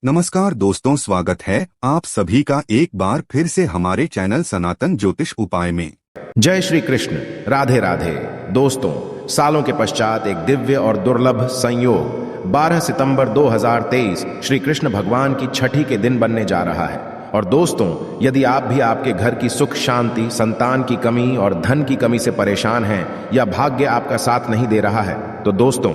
नमस्कार दोस्तों, स्वागत है आप सभी का एक बार फिर से हमारे चैनल सनातन ज्योतिष उपाय में। जय श्री कृष्ण, राधे राधे। दोस्तों, सालों के पश्चात एक दिव्य और दुर्लभ संयोग 12 सितंबर 2023 श्री कृष्ण भगवान की छठी के दिन बनने जा रहा है। और दोस्तों, यदि आप भी आपके घर की सुख शांति, संतान की कमी और धन की कमी से परेशान हैं या भाग्य आपका साथ नहीं दे रहा है, तो दोस्तों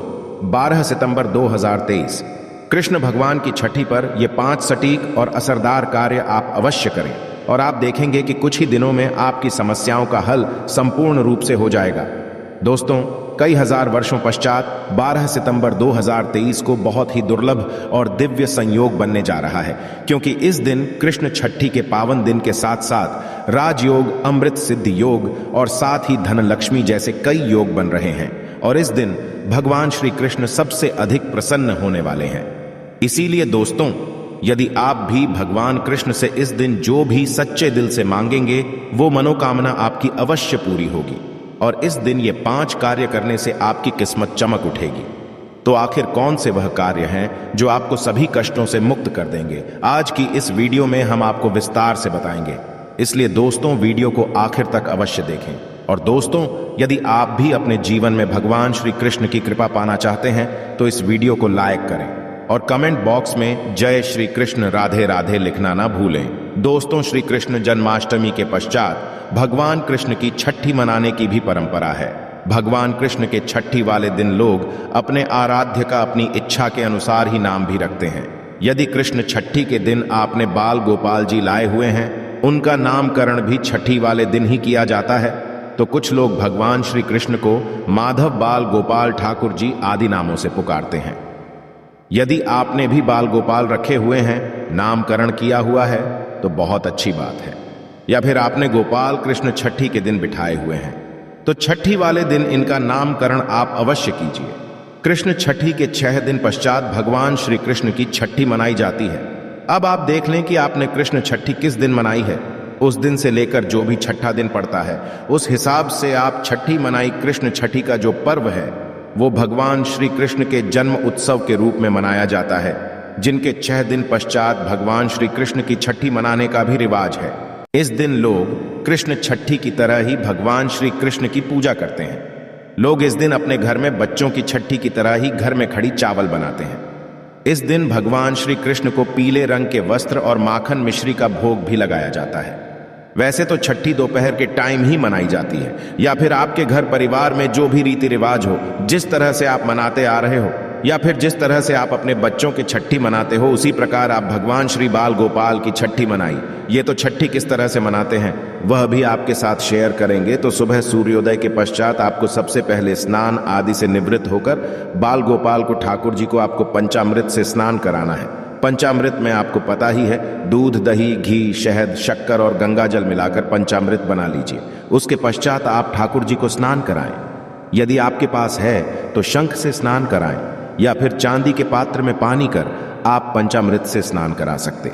12 सितंबर 2023 कृष्ण भगवान की छठी पर ये 5 सटीक और असरदार कार्य आप अवश्य करें और आप देखेंगे कि कुछ ही दिनों में आपकी समस्याओं का हल संपूर्ण रूप से हो जाएगा। दोस्तों, कई हजार वर्षों पश्चात 12 सितंबर 2023 को बहुत ही दुर्लभ और दिव्य संयोग बनने जा रहा है, क्योंकि इस दिन कृष्ण छठी के पावन दिन के साथ साथ राजयोग, अमृत सिद्धि योग और साथ ही धन लक्ष्मी जैसे कई योग बन रहे हैं। और इस दिन भगवान श्री कृष्ण सबसे अधिक प्रसन्न होने वाले हैं। इसीलिए दोस्तों, यदि आप भी भगवान कृष्ण से इस दिन जो भी सच्चे दिल से मांगेंगे, वो मनोकामना आपकी अवश्य पूरी होगी। और इस दिन ये 5 कार्य करने से आपकी किस्मत चमक उठेगी। तो आखिर कौन से वह कार्य हैं जो आपको सभी कष्टों से मुक्त कर देंगे? आज की इस वीडियो में हम आपको विस्तार से बताएंगे, इसलिए दोस्तों वीडियो को आखिर तक अवश्य देखें। और दोस्तों, यदि आप भी अपने जीवन में भगवान श्री कृष्ण की कृपा पाना चाहते हैं तो इस वीडियो को लाइक करें और कमेंट बॉक्स में जय श्री कृष्ण राधे राधे लिखना ना भूलें। दोस्तों, श्री कृष्ण जन्माष्टमी के पश्चात भगवान कृष्ण की छठी मनाने की भी परंपरा है। भगवान कृष्ण के छठी वाले दिन लोग अपने आराध्य का अपनी इच्छा के अनुसार ही नाम भी रखते हैं। यदि कृष्ण छठी के दिन आपने बाल गोपाल जी लाए हुए हैं, उनका नामकरण भी छठी वाले दिन ही किया जाता है। तो कुछ लोग भगवान श्री कृष्ण को माधव बाल गोपाल ठाकुर जी आदि नामों से पुकारते हैं। यदि आपने भी बाल गोपाल रखे हुए हैं, नामकरण किया हुआ है, तो बहुत अच्छी बात है। या फिर आपने गोपाल कृष्ण छठी के दिन बिठाए हुए हैं, तो छठी वाले दिन इनका नामकरण आप अवश्य कीजिए। कृष्ण छठी के 6 दिन पश्चात भगवान श्री कृष्ण की छठी मनाई जाती है। अब आप देख लें कि आपने कृष्ण छठी किस दिन मनाई है। उस दिन से लेकर जो भी छठा दिन पड़ता है, उस हिसाब से आप छठी मनाई कृष्ण छठी का जो पर्व है, वो भगवान श्री कृष्ण के जन्म उत्सव के रूप में मनाया जाता है, जिनके 6 दिन पश्चात भगवान श्री कृष्ण की छठी मनाने का भी रिवाज है। इस दिन लोग कृष्ण छठी की तरह ही भगवान श्री कृष्ण की पूजा करते हैं। लोग इस दिन अपने घर में बच्चों की छठी की तरह ही घर में खड़ी चावल बनाते हैं। इस दिन भगवान श्री कृष्ण को पीले रंग के वस्त्र और माखन मिश्री का भोग भी लगाया जाता है। वैसे तो छठी दोपहर के टाइम ही मनाई जाती है, या फिर आपके घर परिवार में जो भी रीति रिवाज हो, जिस तरह से आप मनाते आ रहे हो, या फिर जिस तरह से आप अपने बच्चों की छठी मनाते हो, उसी प्रकार आप भगवान श्री बाल गोपाल की छठी मनाई। ये तो छठी किस तरह से मनाते हैं वह भी आपके साथ शेयर करेंगे। तो सुबह सूर्योदय के पश्चात आपको सबसे पहले स्नान आदि से निवृत्त होकर बाल गोपाल को, ठाकुर जी को आपको पंचामृत से स्नान कराना है। पंचामृत में आपको पता ही है, दूध, दही, घी, शहद, शक्कर और गंगा जल मिलाकर पंचामृत बना लीजिए। उसके पश्चात आप ठाकुर जी को स्नान कराएं। यदि आपके पास है तो शंख से स्नान कराएं, या फिर चांदी के पात्र में पानी कर आप पंचामृत से स्नान करा सकते।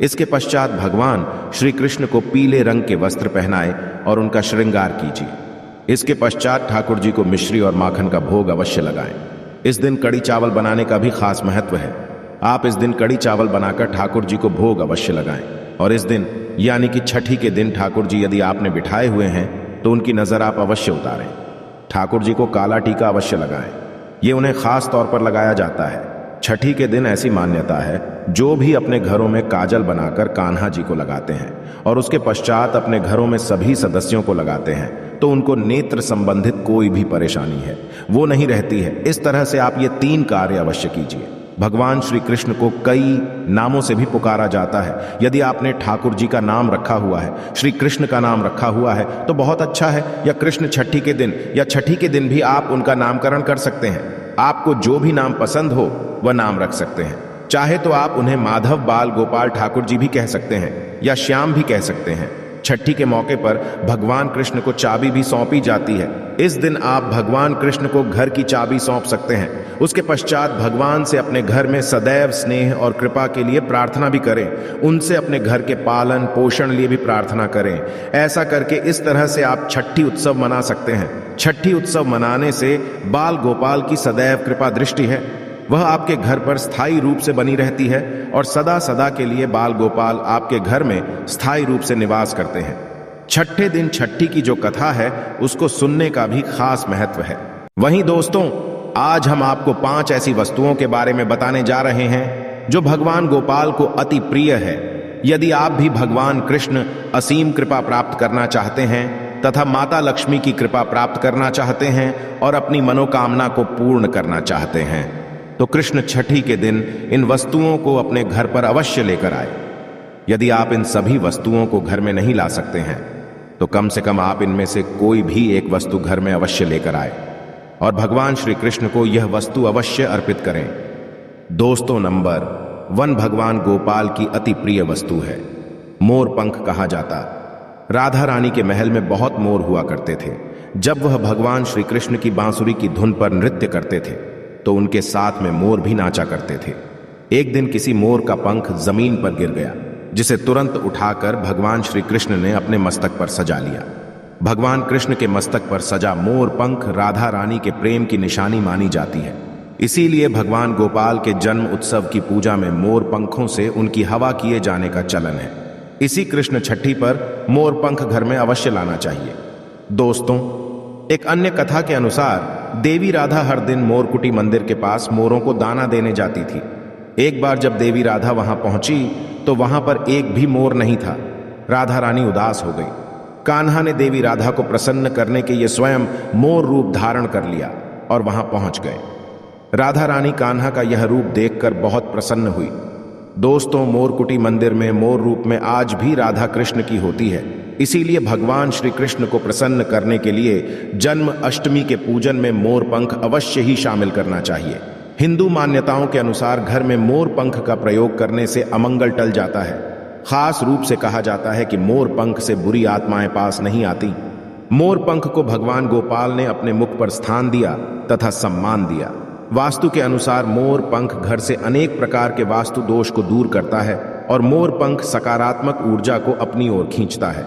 इसके पश्चात भगवान श्री कृष्ण को पीले रंग के वस्त्र पहनाए और उनका श्रृंगार कीजिए। इसके पश्चात ठाकुर जी को मिश्री और माखन का भोग अवश्य लगाएं। इस दिन कड़ी चावल बनाने का भी खास महत्व है। आप इस दिन कड़ी चावल बनाकर ठाकुर जी को भोग अवश्य लगाएं। और इस दिन यानी कि छठी के दिन ठाकुर जी यदि आपने बिठाए हुए हैं तो उनकी नजर आप अवश्य उतारें। ठाकुर जी को काला टीका अवश्य लगाएं। ये उन्हें खास तौर पर लगाया जाता है। छठी के दिन ऐसी मान्यता है, जो भी अपने घरों में काजल बनाकर कान्हा जी को लगाते हैं और उसके पश्चात अपने घरों में सभी सदस्यों को लगाते हैं, तो उनको नेत्र संबंधित कोई भी परेशानी है वो नहीं रहती है। इस तरह से आप ये 3 कार्य अवश्य कीजिए। भगवान श्री कृष्ण को कई नामों से भी पुकारा जाता है। यदि आपने ठाकुर जी का नाम रखा हुआ है, श्री कृष्ण का नाम रखा हुआ है, तो बहुत अच्छा है। या कृष्ण छठी के दिन या छठी के दिन भी आप उनका नामकरण कर सकते हैं। आपको जो भी नाम पसंद हो वह नाम रख सकते हैं। चाहे तो आप उन्हें माधव बाल गोपाल ठाकुर जी भी कह सकते हैं या श्याम भी कह सकते हैं। छठी के मौके पर भगवान कृष्ण को चाबी भी सौंपी जाती है। इस दिन आप भगवान कृष्ण को घर की चाबी सौंप सकते हैं। उसके पश्चात भगवान से अपने घर में सदैव स्नेह और कृपा के लिए प्रार्थना भी करें। उनसे अपने घर के पालन पोषण लिए भी प्रार्थना करें। ऐसा करके इस तरह से आप छठी उत्सव मना सकते हैं। छठी उत्सव मनाने से बाल गोपाल की सदैव कृपा दृष्टि है। वह आपके घर पर स्थायी रूप से बनी रहती है और सदा सदा के लिए बाल गोपाल आपके घर में स्थायी रूप से निवास करते हैं। छठे दिन छठी की जो कथा है उसको सुनने का भी खास महत्व है। वहीं दोस्तों, आज हम आपको 5 ऐसी वस्तुओं के बारे में बताने जा रहे हैं जो भगवान गोपाल को अति प्रिय है। यदि आप भी भगवान कृष्ण असीम कृपा प्राप्त करना चाहते हैं तथा माता लक्ष्मी की कृपा प्राप्त करना चाहते हैं और अपनी मनोकामना को पूर्ण करना चाहते हैं तो कृष्ण छठी के दिन इन वस्तुओं को अपने घर पर अवश्य लेकर आए। यदि आप इन सभी वस्तुओं को घर में नहीं ला सकते हैं तो कम से कम आप इनमें से कोई भी एक वस्तु घर में अवश्य लेकर आए और भगवान श्री कृष्ण को यह वस्तु अवश्य अर्पित करें। दोस्तों, नंबर 1 भगवान गोपाल की अति प्रिय वस्तु है मोर पंख कहा जाता। राधा रानी के महल में बहुत मोर हुआ करते थे। जब वह भगवान श्री कृष्ण की बांसुरी की धुन पर नृत्य करते थे तो उनके साथ में मोर भी नाचा करते थे। एक दिन किसी मोर का पंख जमीन पर गिर गया, जिसे तुरंत उठाकर भगवान श्री कृष्ण ने अपने मस्तक पर सजा लिया। भगवान कृष्ण के मस्तक पर सजा मोर पंख राधा रानी के प्रेम की निशानी मानी जाती है। इसीलिए भगवान गोपाल के जन्म उत्सव की पूजा में मोर पंखों से उनकी हवा किए जाने का चलन है। इसी कृष्ण छठी पर मोर पंख घर में अवश्य लाना चाहिए। दोस्तों, एक अन्य कथा के अनुसार देवी राधा हर दिन मोरकुटी मंदिर के पास मोरों को दाना देने जाती थी। एक बार जब देवी राधा वहां पहुंची तो वहां पर एक भी मोर नहीं था। राधा रानी उदास हो गई। कान्हा ने देवी राधा को प्रसन्न करने के लिए स्वयं मोर रूप धारण कर लिया और वहां पहुंच गए। राधा रानी कान्हा का यह रूप देखकर बहुत प्रसन्न हुई। दोस्तों, मोरकुटी मंदिर में मोर रूप में आज भी राधा कृष्ण की होती है। इसीलिए भगवान श्री कृष्ण को प्रसन्न करने के लिए जन्म अष्टमी के पूजन में मोर पंख अवश्य ही शामिल करना चाहिए। हिंदू मान्यताओं के अनुसार घर में मोर पंख का प्रयोग करने से अमंगल टल जाता है। खास रूप से कहा जाता है कि मोर पंख से बुरी आत्माएं पास नहीं आती। मोर पंख को भगवान गोपाल ने अपने मुख पर स्थान दिया तथा सम्मान दिया। वास्तु के अनुसार मोर पंख घर से अनेक प्रकार के वास्तु दोष को दूर करता है और मोर पंख सकारात्मक ऊर्जा को अपनी ओर खींचता है।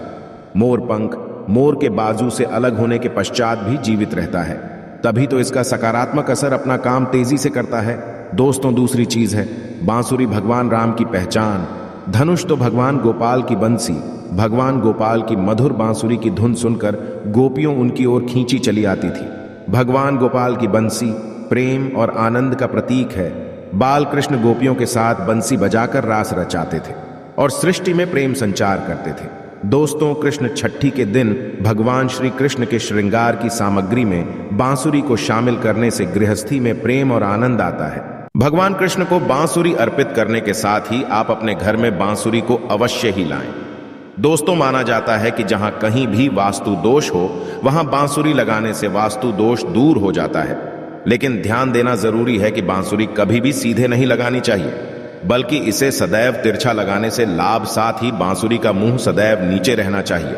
मोर पंख मोर के बाजू से अलग होने के पश्चात भी जीवित रहता है, तभी तो इसका सकारात्मक असर अपना काम तेजी से करता है। दोस्तों, दूसरी चीज है बांसुरी भगवान राम की पहचान। धनुष तो भगवान गोपाल की बंसी। भगवान गोपाल की मधुर बांसुरी की धुन सुनकर गोपियों उनकी ओर खींची चली आती थी। भगवान गोपाल की बंसी प्रेम और आनंद का प्रतीक है। बाल कृष्ण गोपियों के साथ बंसी बजाकर रास रचाते थे और सृष्टि में प्रेम संचार करते थे। दोस्तों, कृष्ण छठी के दिन भगवान श्री कृष्ण के श्रृंगार की सामग्री में बांसुरी को शामिल करने से गृहस्थी में प्रेम और आनंद आता है। भगवान कृष्ण को बांसुरी अर्पित करने के साथ ही आप अपने घर में बांसुरी को अवश्य ही लाएं। दोस्तों, माना जाता है कि जहां कहीं भी वास्तु दोष हो वहां बांसुरी लगाने से वास्तु दोष दूर हो जाता है। लेकिन ध्यान देना जरूरी है कि बांसुरी कभी भी सीधे नहीं लगानी चाहिए, बल्कि इसे सदैव तिरछा लगाने से लाभ, साथ ही बांसुरी का मुंह सदैव नीचे रहना चाहिए।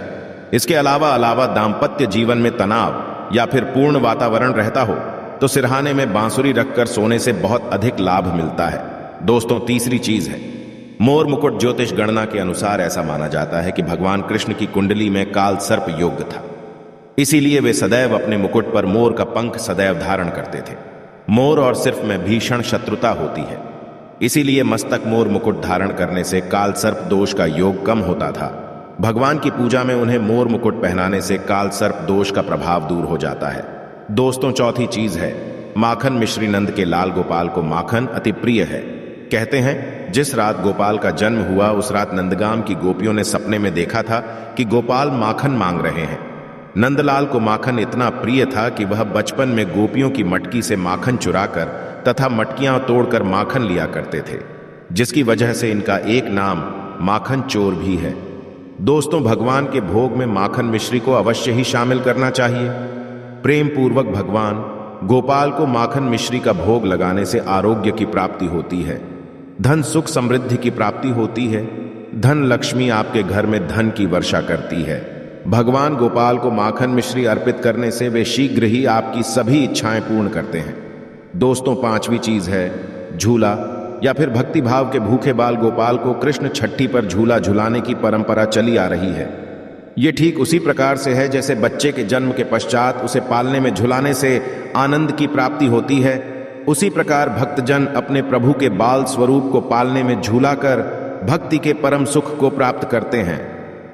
इसके अलावा दाम्पत्य जीवन में तनाव या फिर पूर्ण वातावरण रहता हो तो सिरहाने में बांसुरी रखकर सोने से बहुत अधिक लाभ मिलता है। दोस्तों, तीसरी चीज है मोर मुकुट। ज्योतिष गणना के अनुसार ऐसा माना जाता है कि भगवान कृष्ण की कुंडली में काल सर्प योग था। इसीलिए वे सदैव अपने मुकुट पर मोर का पंख सदैव धारण करते थे। मोर और सिर्फ में भीषण शत्रुता होती है, इसीलिए मस्तक मोर मुकुट धारण करने से काल सर्प दोष का योग कम होता था। भगवान की पूजा में उन्हें मोर मुकुट पहनाने से काल सर्प दोष का प्रभाव दूर हो जाता है। दोस्तों, चौथी चीज है माखन। मिश्री नंद के लाल गोपाल को माखन अति प्रिय है। कहते हैं जिस रात गोपाल का जन्म हुआ उस रात नंदगाम की गोपियों ने सपने में देखा था कि गोपाल माखन मांग रहे हैं। नंदलाल को माखन इतना प्रिय था कि वह बचपन में गोपियों की मटकी से माखन चुराकर तथा मटकियां तोड़कर माखन लिया करते थे, जिसकी वजह से इनका एक नाम माखन चोर भी है। दोस्तों, भगवान के भोग में माखन मिश्री को अवश्य ही शामिल करना चाहिए। प्रेम पूर्वक भगवान गोपाल को माखन मिश्री का भोग लगाने से आरोग्य की प्राप्ति होती है, धन सुख समृद्धि की प्राप्ति होती है, धन लक्ष्मी आपके घर में धन की वर्षा करती है। भगवान गोपाल को माखन मिश्री अर्पित करने से वे शीघ्र ही आपकी सभी इच्छाएं पूर्ण करते हैं। दोस्तों, पांचवी चीज है झूला या फिर भक्ति भाव के भूखे बाल गोपाल को कृष्ण छठी पर झूला झुलाने की परंपरा चली आ रही है। ये ठीक उसी प्रकार से है जैसे बच्चे के जन्म के पश्चात उसे पालने में झुलाने से आनंद की प्राप्ति होती है। उसी प्रकार भक्तजन अपने प्रभु के बाल स्वरूप को पालने में झूला कर भक्ति के परम सुख को प्राप्त करते हैं।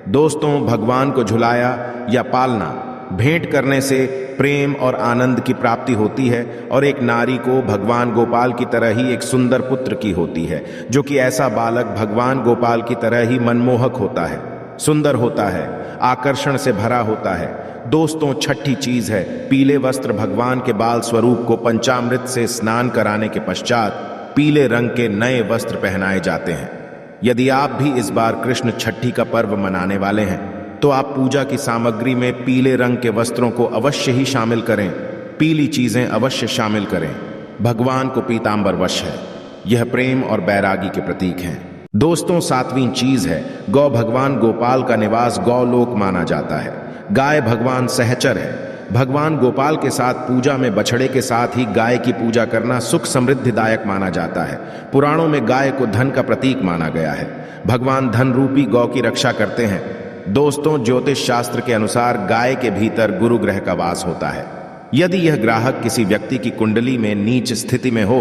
दोस्तों, भगवान को झुलाया या पालना, भेंट करने से प्रेम और आनंद की प्राप्ति होती है और एक नारी को भगवान गोपाल की तरह ही एक सुंदर पुत्र की होती है, जो कि ऐसा बालक भगवान गोपाल की तरह ही मनमोहक होता है, सुंदर होता है, आकर्षण से भरा होता है। दोस्तों, छठी चीज है पीले वस्त्र। भगवान के बाल स्वरूप को पंचामृत से स्नान कराने के पश्चात पीले रंग के नए वस्त्र पहनाए जाते हैं। यदि आप भी इस बार कृष्ण छठी का पर्व मनाने वाले हैं तो आप पूजा की सामग्री में पीले रंग के वस्त्रों को अवश्य ही शामिल करें। पीली चीजें अवश्य शामिल करें। भगवान को पीतांबर वश है। यह प्रेम और बैरागी के प्रतीक हैं। दोस्तों, 7वीं चीज है गौ। भगवान गोपाल का निवास गौलोक माना जाता है। गाय भगवान सहचर है। भगवान गोपाल के साथ पूजा में बछड़े के साथ ही गाय की पूजा करना सुख समृद्धिदायक माना जाता है। पुराणों में गाय को धन का प्रतीक माना गया है। भगवान धन रूपी गौ की रक्षा करते हैं। दोस्तों, ज्योतिष शास्त्र के अनुसार गाय के भीतर गुरु ग्रह का वास होता है। यदि यह ग्राहक किसी व्यक्ति की कुंडली में नीच स्थिति में हो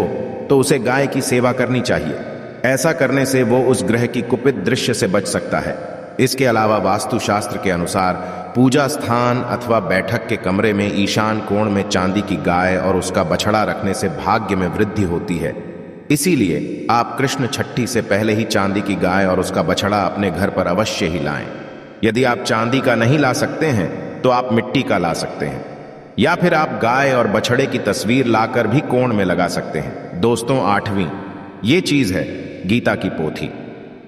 तो उसे गाय की सेवा करनी चाहिए। ऐसा करने से वो उस ग्रह की कुपित दृश्य से बच सकता है। इसके अलावा वास्तुशास्त्र के अनुसार पूजा स्थान अथवा बैठक के कमरे में ईशान कोण में चांदी की गाय और उसका बछड़ा रखने से भाग्य में वृद्धि होती है। इसीलिए आप कृष्ण छठी से पहले ही चांदी की गाय और उसका बछड़ा अपने घर पर अवश्य ही लाएं। यदि आप चांदी का नहीं ला सकते हैं तो आप मिट्टी का ला सकते हैं, या फिर आप गाय और बछड़े की तस्वीर लाकर भी कोण में लगा सकते हैं। दोस्तों, 8वीं ये चीज है गीता की पोथी।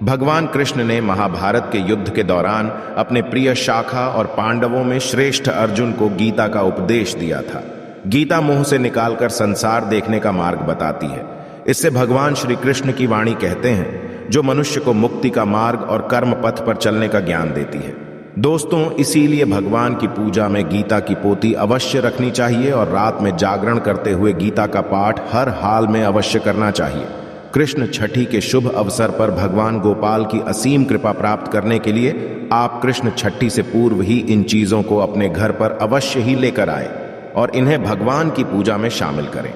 भगवान कृष्ण ने महाभारत के युद्ध के दौरान अपने प्रिय शाखा और पांडवों में श्रेष्ठ अर्जुन को गीता का उपदेश दिया था। गीता मोह से निकालकर संसार देखने का मार्ग बताती है। इससे भगवान श्री कृष्ण की वाणी कहते हैं जो मनुष्य को मुक्ति का मार्ग और कर्म पथ पर चलने का ज्ञान देती है। दोस्तों, इसीलिए भगवान की पूजा में गीता की पोथी अवश्य रखनी चाहिए और रात में जागरण करते हुए गीता का पाठ हर हाल में अवश्य करना चाहिए। कृष्ण छठी के शुभ अवसर पर भगवान गोपाल की असीम कृपा प्राप्त करने के लिए आप कृष्ण छठी से पूर्व ही इन चीजों को अपने घर पर अवश्य ही लेकर आए और इन्हें भगवान की पूजा में शामिल करें।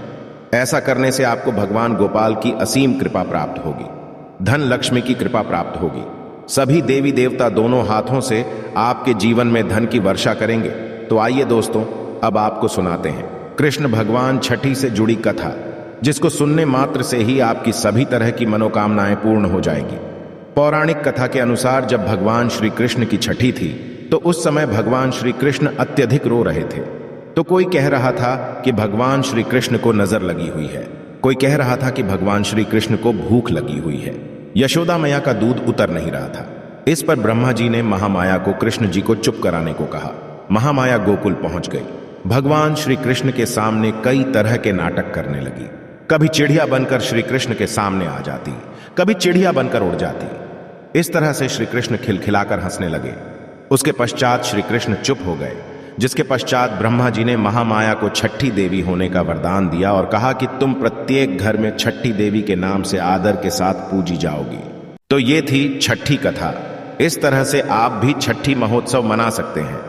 ऐसा करने से आपको भगवान गोपाल की असीम कृपा प्राप्त होगी, धन लक्ष्मी की कृपा प्राप्त होगी। सभी देवी देवता दोनों हाथों से आपके जीवन में धन की वर्षा करेंगे। तो आइए दोस्तों, अब आपको सुनाते हैं कृष्ण भगवान छठी से जुड़ी कथा, जिसको सुनने मात्र से ही आपकी सभी तरह की मनोकामनाएं पूर्ण हो जाएगी। पौराणिक कथा के अनुसार जब भगवान श्री कृष्ण की छठी थी तो उस समय भगवान श्री कृष्ण अत्यधिक रो रहे थे। तो कोई कह रहा था कि भगवान श्री कृष्ण को नजर लगी हुई है, कोई कह रहा था कि भगवान श्री कृष्ण को भूख लगी हुई है। यशोदा मैया का दूध उतर नहीं रहा था। इस पर ब्रह्मा जी ने महामाया को कृष्ण जी को चुप कराने को कहा। महामाया गोकुल पहुंच गई। भगवान श्री कृष्ण के सामने कई तरह के नाटक करने लगी। कभी चिड़िया बनकर श्री कृष्ण के सामने आ जाती, कभी चिड़िया बनकर उड़ जाती। इस तरह से श्री कृष्ण खिलखिलाकर हंसने लगे। उसके पश्चात श्री कृष्ण चुप हो गए, जिसके पश्चात ब्रह्मा जी ने महामाया को छठी देवी होने का वरदान दिया और कहा कि तुम प्रत्येक घर में छठी देवी के नाम से आदर के साथ पूजी जाओगी। तो ये थी छठी कथा। इस तरह से आप भी छठी महोत्सव मना सकते हैं।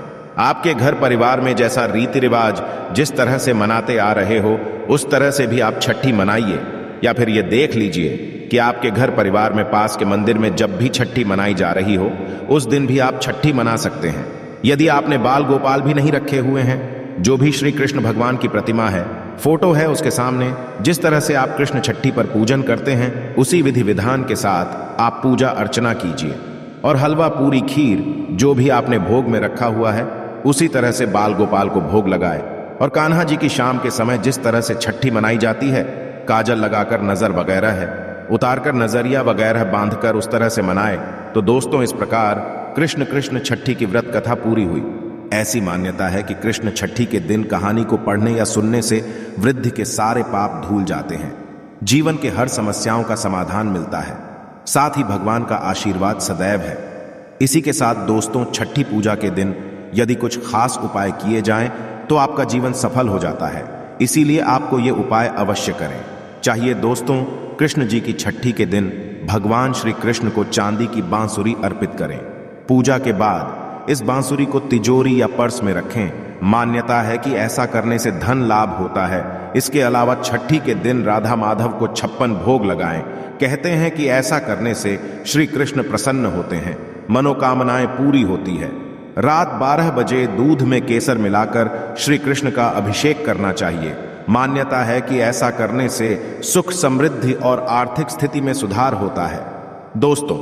आपके घर परिवार में जैसा रीति रिवाज जिस तरह से मनाते आ रहे हो उस तरह से भी आप छठी मनाइए। या फिर ये देख लीजिए कि आपके घर परिवार में पास के मंदिर में जब भी छठी मनाई जा रही हो उस दिन भी आप छठी मना सकते हैं। यदि आपने बाल गोपाल भी नहीं रखे हुए हैं, जो भी श्री कृष्ण भगवान की प्रतिमा है, फोटो है उसके सामने, जिस तरह से आप कृष्ण छठी पर पूजन करते हैं उसी विधि विधान के साथ आप पूजा अर्चना कीजिए और हलवा पूरी खीर जो भी आपने भोग में रखा हुआ है उसी तरह से बाल गोपाल को भोग लगाए। और कान्हा जी की शाम के समय जिस तरह से छठी मनाई जाती है, काजल लगाकर नजर वगैरह है उतारकर नजरिया वगैरह बांधकर उस तरह से मनाए। तो दोस्तों, इस प्रकार कृष्ण छठी की व्रत कथा पूरी हुई। ऐसी मान्यता है कि कृष्ण छठी के दिन कहानी को पढ़ने या सुनने से वृद्धि के सारे पाप धूल जाते हैं, जीवन के हर समस्याओं का समाधान मिलता है, साथ ही भगवान का आशीर्वाद सदैव है। इसी के साथ दोस्तों, छठी पूजा के दिन यदि कुछ खास उपाय किए जाएं तो आपका जीवन सफल हो जाता है। इसीलिए आपको ये उपाय अवश्य करें। चाहिए दोस्तों, कृष्ण जी की छठी के दिन भगवान श्री कृष्ण को चांदी की बांसुरी अर्पित करें। पूजा के बाद इस बांसुरी को तिजोरी या पर्स में रखें। मान्यता है कि ऐसा करने से धन लाभ होता है। इसके अलावा छठी के दिन राधा माधव को 56 भोग लगाएं। कहते हैं कि ऐसा करने से श्री कृष्ण प्रसन्न होते हैं, मनोकामनाएं पूरी होती है। रात 12 बजे दूध में केसर मिलाकर श्री कृष्ण का अभिषेक करना चाहिए। मान्यता है कि ऐसा करने से सुख, समृद्धि और आर्थिक स्थिति में सुधार होता है। दोस्तों,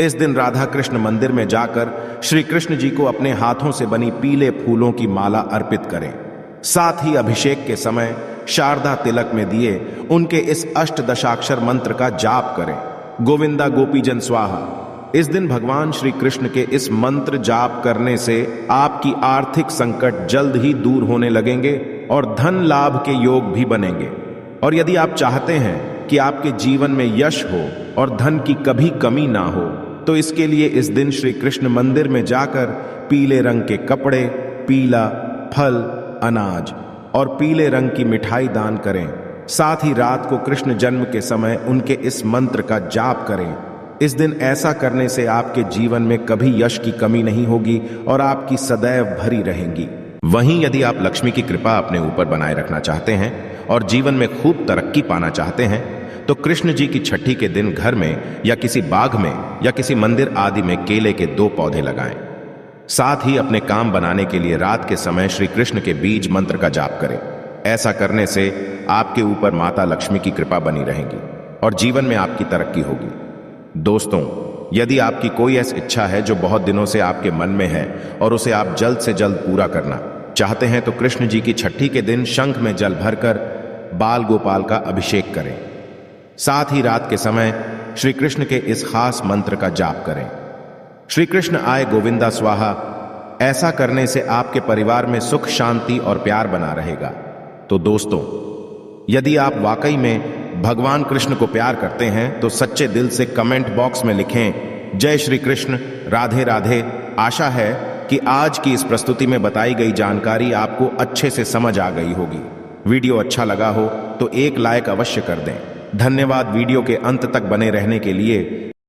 इस दिन राधा कृष्ण मंदिर में जाकर श्री कृष्ण जी को अपने हाथों से बनी पीले फूलों की माला अर्पित करें। साथ ही अभिषेक के समय शारदा तिलक में दिए उनके इस अष्टदशाक्षर मंत्र का जाप करें, गोविंदा गोपीजन स्वाहा। इस दिन भगवान श्री कृष्ण के इस मंत्र जाप करने से आपकी आर्थिक संकट जल्द ही दूर होने लगेंगे और धन लाभ के योग भी बनेंगे। और यदि आप चाहते हैं कि आपके जीवन में यश हो और धन की कभी कमी ना हो, तो इसके लिए इस दिन श्री कृष्ण मंदिर में जाकर पीले रंग के कपड़े, पीला फल, अनाज और पीले रंग की मिठाई दान करें। साथ ही रात को कृष्ण जन्म के समय उनके इस मंत्र का जाप करें। इस दिन ऐसा करने से आपके जीवन में कभी यश की कमी नहीं होगी और आपकी सदैव भरी रहेंगी। वहीं यदि आप लक्ष्मी की कृपा अपने ऊपर बनाए रखना चाहते हैं और जीवन में खूब तरक्की पाना चाहते हैं, तो कृष्ण जी की छठी के दिन घर में या किसी बाग में या किसी मंदिर आदि में केले के 2 पौधे लगाएं। साथ ही अपने काम बनाने के लिए रात के समय श्री कृष्ण के बीज मंत्र का जाप करें। ऐसा करने से आपके ऊपर माता लक्ष्मी की कृपा बनी रहेगी और जीवन में आपकी तरक्की होगी। दोस्तों, यदि आपकी कोई ऐसी इच्छा है जो बहुत दिनों से आपके मन में है और उसे आप जल्द से जल्द पूरा करना चाहते हैं, तो कृष्ण जी की छठी के दिन शंख में जल भरकर बाल गोपाल का अभिषेक करें। साथ ही रात के समय श्री कृष्ण के इस खास मंत्र का जाप करें, श्री कृष्ण आए गोविंदा स्वाहा। ऐसा करने से आपके परिवार में सुख, शांति और प्यार बना रहेगा। तो दोस्तों, यदि आप वाकई में भगवान कृष्ण को प्यार करते हैं तो सच्चे दिल से कमेंट बॉक्स में लिखें जय श्री कृष्ण, राधे राधे। आशा है कि आज की इस प्रस्तुति में बताई गई जानकारी आपको अच्छे से समझ आ गई होगी। वीडियो अच्छा लगा हो तो एक लाइक अवश्य कर दें। धन्यवाद वीडियो के अंत तक बने रहने के लिए।